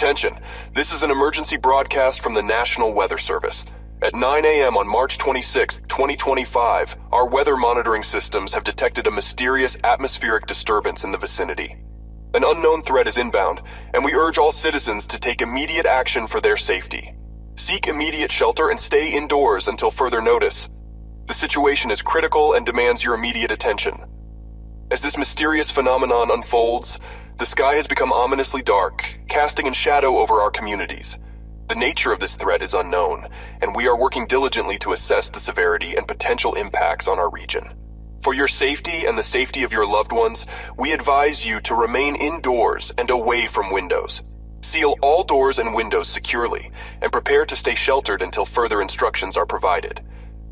Attention, this is an emergency broadcast from the National Weather Service. At 9 a.m. on March 26, 2025, our weather monitoring systems have detected a mysterious atmospheric disturbance in the vicinity. An unknown threat is inbound, and we urge all citizens to take immediate action for their safety. Seek immediate shelter and stay indoors until further notice. The situation is critical and demands your immediate attention. As this mysterious phenomenon unfolds, the sky has become ominously dark, casting a shadow over our communities. The nature of this threat is unknown, and we are working diligently to assess the severity and potential impacts on our region. For your safety and the safety of your loved ones, we advise you to remain indoors and away from windows. Seal all doors and windows securely, and prepare to stay sheltered until further instructions are provided.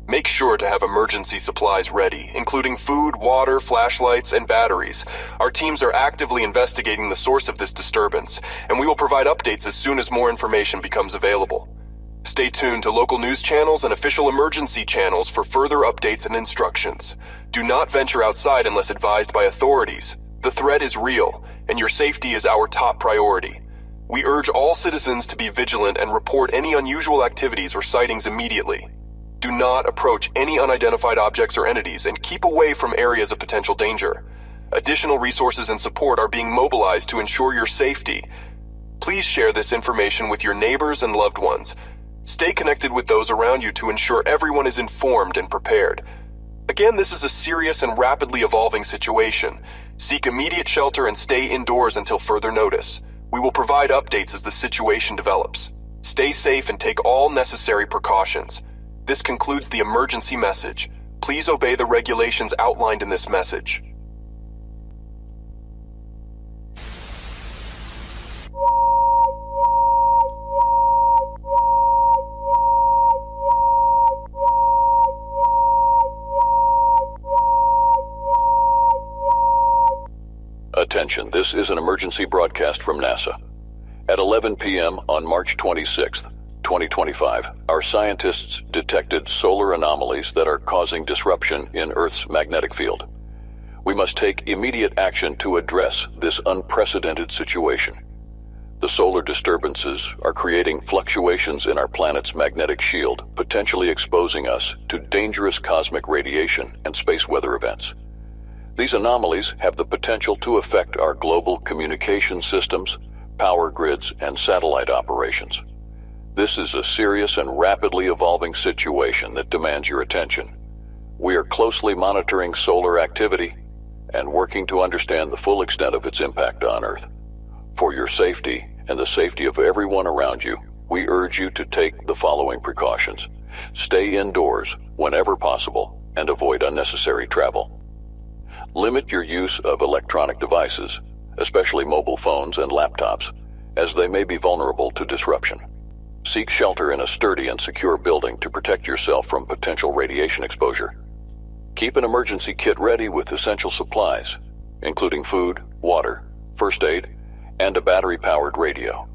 Make sure to have emergency supplies ready, including food, water, flashlights, and batteries. Our teams are actively investigating the source of this disturbance, and we will provide updates as soon as more information becomes available. Stay tuned to local news channels and official emergency channels for further updates and instructions. Do not venture outside unless advised by authorities. The threat is real, and your safety is our top priority. We urge all citizens to be vigilant and report any unusual activities or sightings immediately. Do not approach any unidentified objects or entities and keep away from areas of potential danger. Additional resources and support are being mobilized to ensure your safety. Please share this information with your neighbors and loved ones. Stay connected with those around you to ensure everyone is informed and prepared. Again, this is a serious and rapidly evolving situation. Seek immediate shelter and stay indoors until further notice. We will provide updates as the situation develops. Stay safe and take all necessary precautions. This concludes the emergency message. Please obey the regulations outlined in this message. Attention, this is an emergency broadcast from NASA. At 11 p.m. on March 26th, 2025, our scientists detected solar anomalies that are causing disruption in Earth's magnetic field. We must take immediate action to address this unprecedented situation. The solar disturbances are creating fluctuations in our planet's magnetic shield, potentially exposing us to dangerous cosmic radiation and space weather events. These anomalies have the potential to affect our global communication systems, power grids, and satellite operations. This is a serious and rapidly evolving situation that demands your attention. We are closely monitoring solar activity and working to understand the full extent of its impact on Earth. For your safety and the safety of everyone around you, we urge you to take the following precautions. Stay indoors whenever possible and avoid unnecessary travel. Limit your use of electronic devices, especially mobile phones and laptops, as they may be vulnerable to disruption. Seek shelter in a sturdy and secure building to protect yourself from potential radiation exposure. Keep an emergency kit ready with essential supplies, including food, water, first aid, and a battery-powered radio.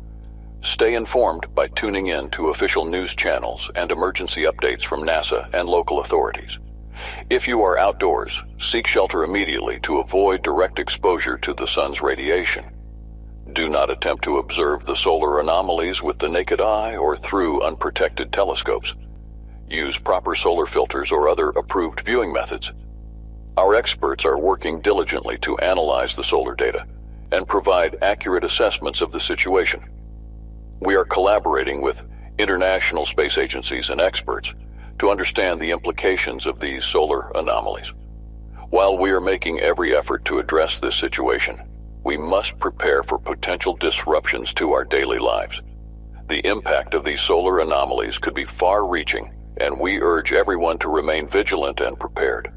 Stay informed by tuning in to official news channels and emergency updates from NASA and local authorities. If you are outdoors, seek shelter immediately to avoid direct exposure to the sun's radiation. Do not attempt to observe the solar anomalies with the naked eye or through unprotected telescopes. Use proper solar filters or other approved viewing methods. Our experts are working diligently to analyze the solar data and provide accurate assessments of the situation. We are collaborating with international space agencies and experts to understand the implications of these solar anomalies. While we are making every effort to address this situation, we must prepare for potential disruptions to our daily lives. The impact of these solar anomalies could be far-reaching, and we urge everyone to remain vigilant and prepared.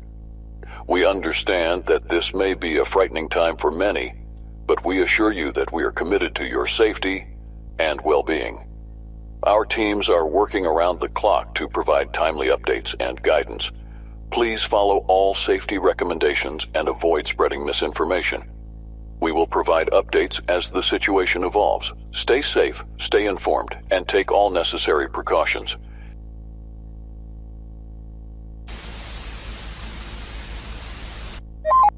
We understand that this may be a frightening time for many, but we assure you that we are committed to your safety and well-being. Our teams are working around the clock to provide timely updates and guidance. Please follow all safety recommendations and avoid spreading misinformation. We will provide updates as the situation evolves. Stay safe, stay informed, and take all necessary precautions.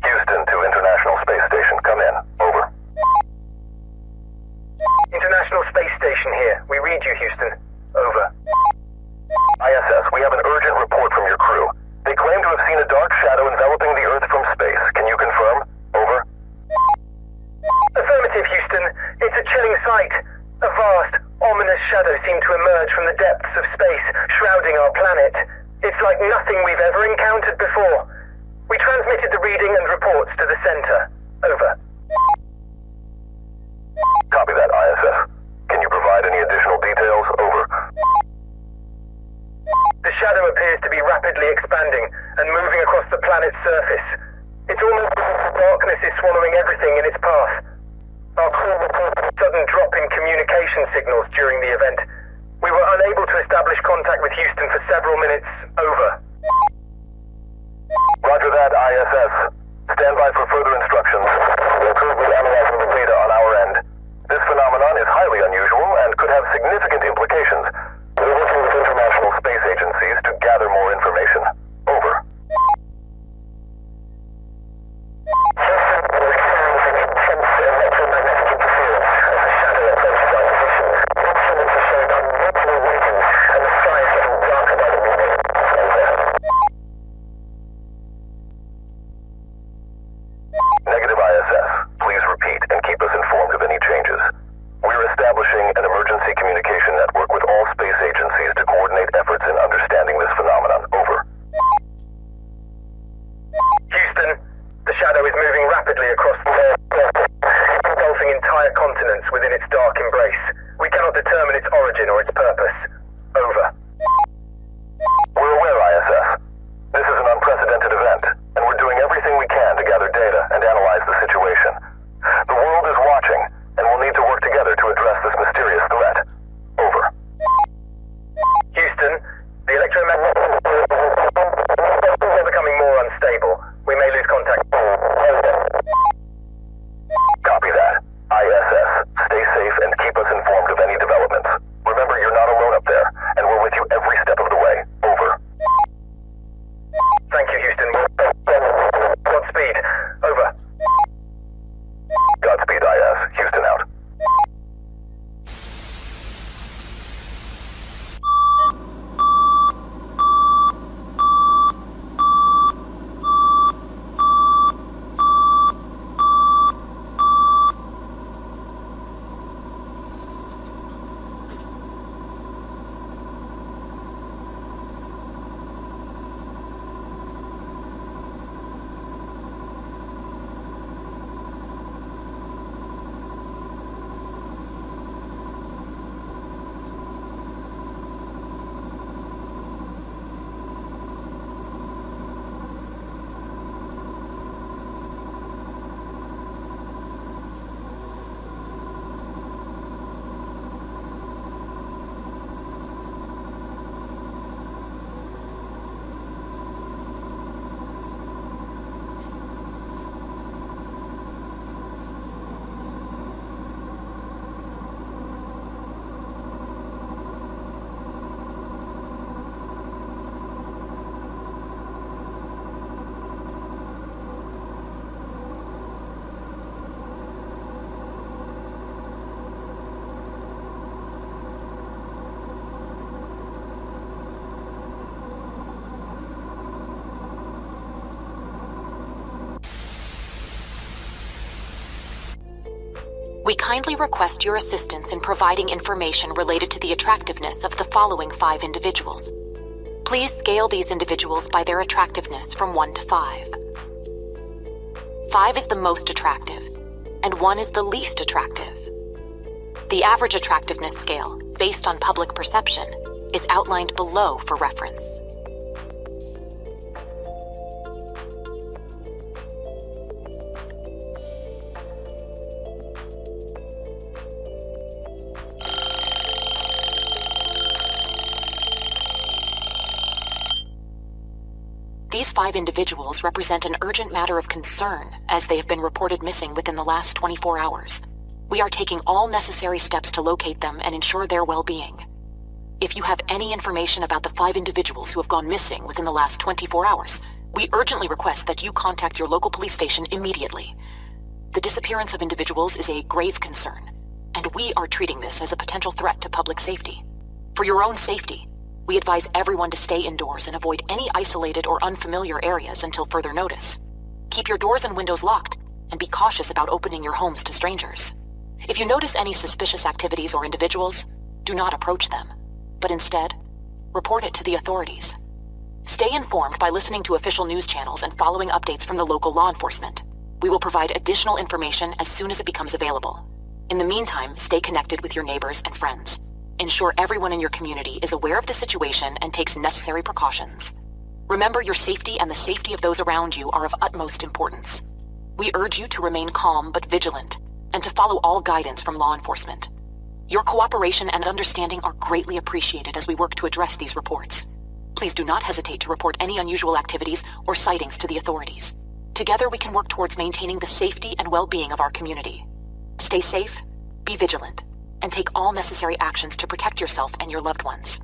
Houston to International Space Station. Come in. Over. International Space shadow seemed to emerge from the depths of space, shrouding our planet. It's like nothing we've ever encountered before. We transmitted the reading and reports to the center. Over. Copy that, ISS. Can you provide any additional details? Over. The shadow appears to be rapidly expanding and moving across the planet's surface. It's almost as if the darkness is swallowing everything in its path. Our crew reported a sudden drop in communication signals during the event. We were unable to establish contact with Houston for several minutes. Over. Roger that, ISS. Stand by for further instructions. We're currently analyzing the data on our end. This phenomenon is highly unusual and could have significant implications. We're working with international space agencies to gather more information. Over. Negative, ISS. Please repeat and keep us informed of any changes. We're establishing an emergency communication network with all space agencies to coordinate efforts in understanding this phenomenon. Over. Houston, the shadow is moving rapidly across the surface, engulfing entire continents within its dark embrace. We cannot determine its origin or its purpose. Over. We're aware, ISS. This is an unprecedented event, and we're doing everything we can to gather data and analyze the situation. The world is watching, and we'll need to work together to address this mysterious threat. Over. Houston, the electromagnetic systems are becoming more unstable. We may lose contact. Copy that. ISS, stay safe and keep us informed of any developments. Remember, you're not alone up there, and we're with you every step of the way. Over. Thank you, Houston. Godspeed. Over. Godspeed, IS. Houston out. We kindly request your assistance in providing information related to the attractiveness of the following 5 individuals. Please scale these individuals by their attractiveness from 1 to 5. 5 is the most attractive, and 1 is the least attractive. The average attractiveness scale, based on public perception, is outlined below for reference. These 5 individuals represent an urgent matter of concern, as they have been reported missing within the last 24 hours. We are taking all necessary steps to locate them and ensure their well-being. If you have any information about the 5 individuals who have gone missing within the last 24 hours, we urgently request that you contact your local police station immediately. The disappearance of individuals is a grave concern, and we are treating this as a potential threat to public safety. For your own safety, we advise everyone to stay indoors and avoid any isolated or unfamiliar areas until further notice. Keep your doors and windows locked, and be cautious about opening your homes to strangers. If you notice any suspicious activities or individuals, do not approach them, but instead, report it to the authorities. Stay informed by listening to official news channels and following updates from the local law enforcement. We will provide additional information as soon as it becomes available. In the meantime, stay connected with your neighbors and friends. Ensure everyone in your community is aware of the situation and takes necessary precautions. Remember, your safety and the safety of those around you are of utmost importance. We urge you to remain calm but vigilant, and to follow all guidance from law enforcement. Your cooperation and understanding are greatly appreciated as we work to address these reports. Please do not hesitate to report any unusual activities or sightings to the authorities. Together we can work towards maintaining the safety and well-being of our community. Stay safe, be vigilant, and take all necessary actions to protect yourself and your loved ones.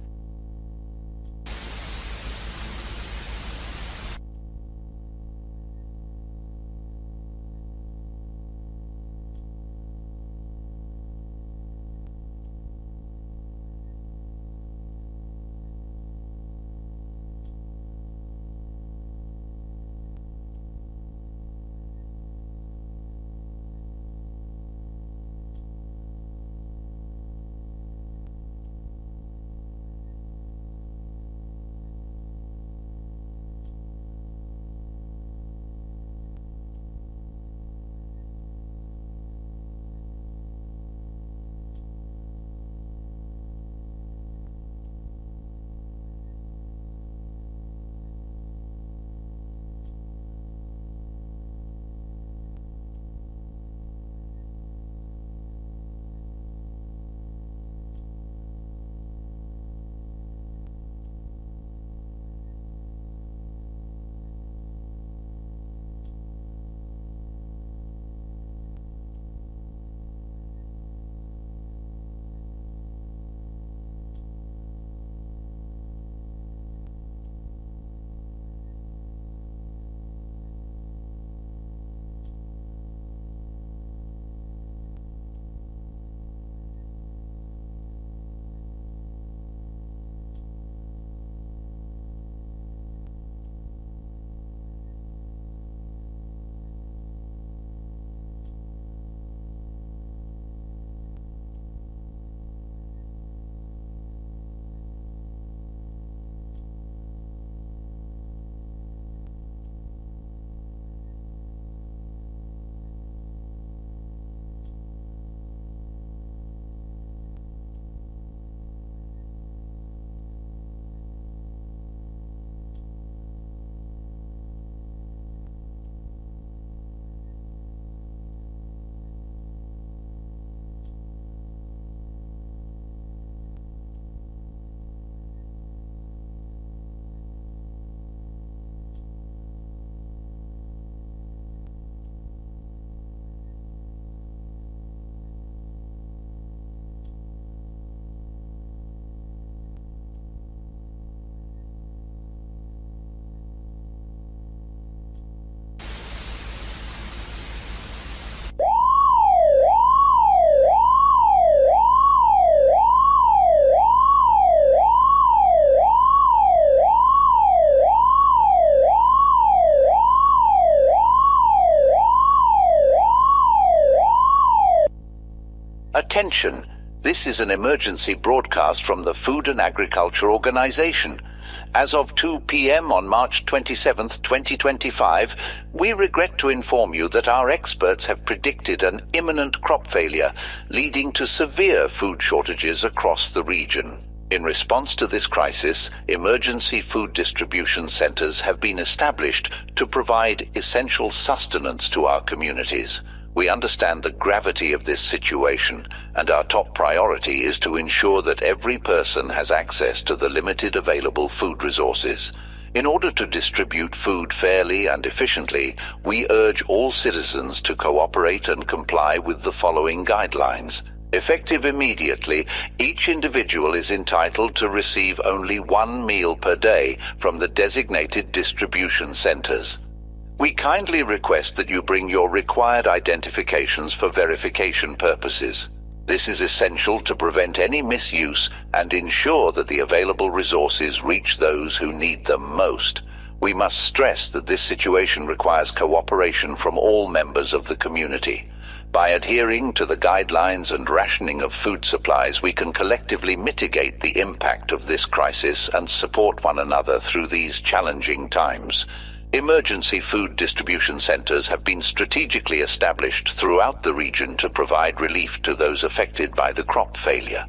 Attention! This is an emergency broadcast from the Food and Agriculture Organization. As of 2 p.m. on March 27, 2025, we regret to inform you that our experts have predicted an imminent crop failure, leading to severe food shortages across the region. In response to this crisis, emergency food distribution centers have been established to provide essential sustenance to our communities. We understand the gravity of this situation, and our top priority is to ensure that every person has access to the limited available food resources. In order to distribute food fairly and efficiently, we urge all citizens to cooperate and comply with the following guidelines. Effective immediately, each individual is entitled to receive only 1 meal per day from the designated distribution centers. We kindly request that you bring your required identifications for verification purposes. This is essential to prevent any misuse and ensure that the available resources reach those who need them most. We must stress that this situation requires cooperation from all members of the community. By adhering to the guidelines and rationing of food supplies, we can collectively mitigate the impact of this crisis and support one another through these challenging times. Emergency food distribution centers have been strategically established throughout the region to provide relief to those affected by the crop failure.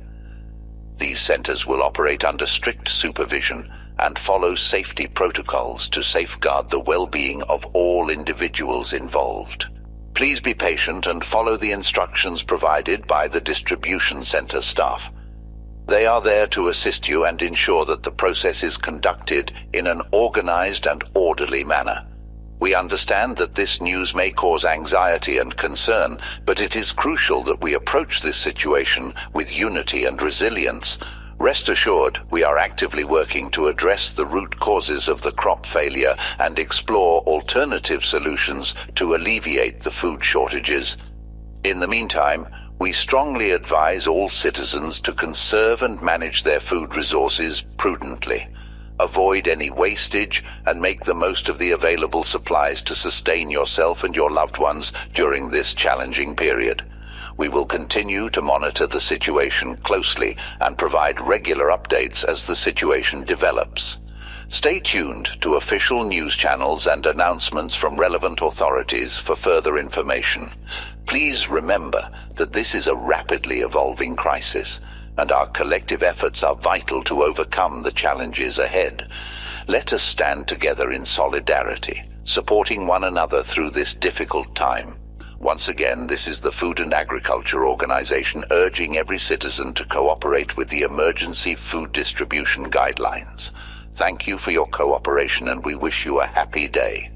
These centers will operate under strict supervision and follow safety protocols to safeguard the well-being of all individuals involved. Please be patient and follow the instructions provided by the distribution center staff. They are there to assist you and ensure that the process is conducted in an organized and orderly manner. We understand that this news may cause anxiety and concern, but it is crucial that we approach this situation with unity and resilience. Rest assured, we are actively working to address the root causes of the crop failure and explore alternative solutions to alleviate the food shortages. In the meantime, we strongly advise all citizens to conserve and manage their food resources prudently. Avoid any wastage and make the most of the available supplies to sustain yourself and your loved ones during this challenging period. We will continue to monitor the situation closely and provide regular updates as the situation develops. Stay tuned to official news channels and announcements from relevant authorities for further information. Please remember that this is a rapidly evolving crisis, and our collective efforts are vital to overcome the challenges ahead. Let us stand together in solidarity, supporting one another through this difficult time. Once again, this is the Food and Agriculture Organization urging every citizen to cooperate with the emergency food distribution guidelines. Thank you for your cooperation, and we wish you a happy day.